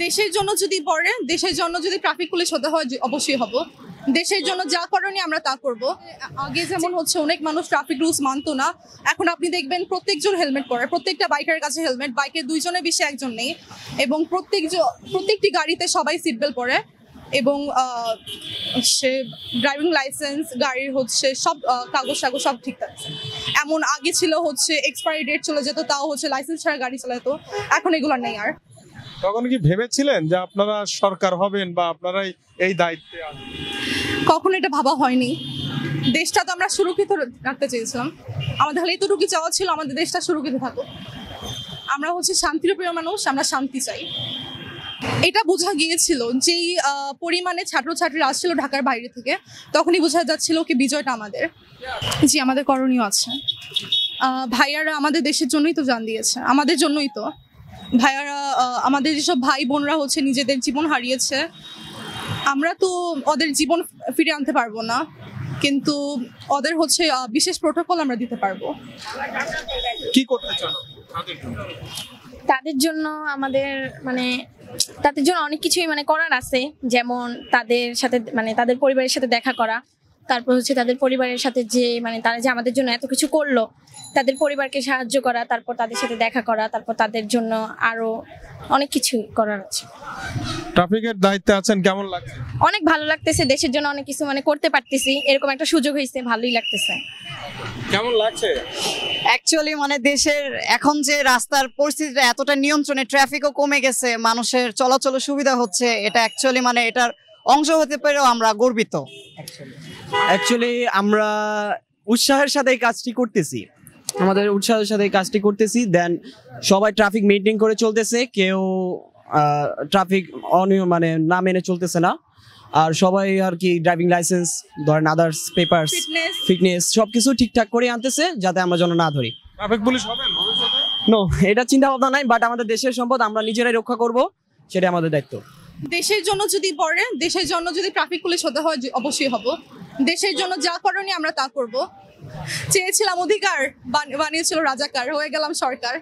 দেশের জন্য যদি পড়ে, দেশের জন্য যদি ট্রাফিক পুলিশ হতে হয় অবশ্যই হব। দেশের জন্য যা করণীয় আমরা তা করব। আগে যেমন হচ্ছে অনেক মানুষ ট্রাফিক রুলস মানতো না, এখন আপনি দেখবেন প্রত্যেকজন হেলমেট পরে, প্রত্যেকটা বাইকের কাছে হেলমেট, বাইকের দুইজনের বেশি একজন নেই, এবং প্রত্যেকটি গাড়িতে সবাই সিট বেল্ট পরে, এবং সে ড্রাইভিং লাইসেন্স, গাড়ির হচ্ছে সব কাগজ সব ঠিক থাকছে। এমন আগে ছিল হচ্ছে এক্সপায়ারি ডেট চলে যেত, তাও হচ্ছে লাইসেন্স ছাড়া গাড়ি চালাতো, এখন এগুলো নেই আর। তখন কি ভেবেছিলেন যে আপনারা সরকার হবেন বা আপনারাই এই দায়িত্বে আছেন? কখনো এটা ভাবা হয়নি। দেশটা তো আমরা সুরক্ষিত রাখতে চেয়েছিলাম, আমাদের খালি এতটুকু চাওয়া ছিল আমাদের দেশটা সুরক্ষিত থাকুক। আমরা হচ্ছে শান্তির প্রিয় মানুষ, আমরা শান্তি চাই। এটা বোঝা গিয়েছিল যেই পরিমাণে ছাত্রছাত্রীরা আসছিল ঢাকার বাইরে থেকে, তখনই বোঝা যাচ্ছিল কি বিজয়টা আমাদের। জি, আমাদের করণীয় আছে। ভাইয়ারা আমাদের দেশের জন্যই তো জান দিয়েছে, আমাদের জন্যই তো। ভাইয়ারা আমাদের যেসব ভাই বোনরা হচ্ছে নিজেদের জীবন হারিয়েছে, আমরা তো ওদের জীবন ফিরে আনতে পারবো না, কিন্তু ওদের হচ্ছে বিশেষ প্রোটোকল আমরা দিতে পারবো। কি করতে চান তাদের জন্য? আমাদের তাদের জন্য অনেক কিছুই করার আছে, যেমন তাদের সাথে তাদের পরিবারের সাথে দেখা করা, তারপর হচ্ছে তাদের পরিবারের সাথে যে তারা যে আমাদের জন্য এত কিছু করলো, তাদের পরিবারকে সাহায্য করা, তারপর তাদের সাথে দেখা করা, তারপর তাদের জন্য আরো অনেক কিছু করার আছে। ট্রাফিকের দায়িত্বে আছেন, কেমন লাগছে? অনেক ভালো লাগতেছে, দেশের জন্য অনেক কিছু করতে পারতেছি, এরকম একটা সুযোগ হয়েছে, ভালোই লাগতেছে। কেমন লাগছে? অ্যাকচুয়ালি দেশের এখন যে রাস্তার পরিস্থিতিটা এতটা নিয়ন্ত্রণে, ট্রাফিকও কমে গেছে, মানুষের চলাচল সুবিধা হচ্ছে, এটা অ্যাকচুয়ালি এটার অংশ হতে পেরেও আমরা গর্বিত। অ্যাকচুয়ালি আমরা উৎসাহের সাথে এই কাজটি করতেছি, আমাদের উৎসাহের সাথে এই কাজটি করতেছি। দেন সবাই ট্রাফিক মেইনটেইন করে চলতেছে, কেউ ট্রাফিক না মেনে চলতেছে না। আর সবাই আর কি ড্রাইভিং লাইসেন্স ধরেন, আদার্স পেপারস, ফিটনেস সবকিছু ঠিকঠাক করে আনতেছে, যাতে আমরা যেন না ধরি। ট্রাফিক পুলিশ হবেন ভবিষ্যতে? নো, এটা চিন্তা ভাবনা নাই, বাট আমাদের দেশের সম্পদ আমরা নিজেরাই রক্ষা করব, সেটা আমাদের দায়িত্ব। দেশের জন্য যদি পড়ে, দেশের জন্য যদি ট্রাফিক পুলিশ হতে হয় অবশ্যই হব। দেশের জন্য যা করণীয় আমরা তা করব। চেয়েছিলাম অধিকার, বানিয়েছিল রাজাকার, হয়ে গেলাম সরকার।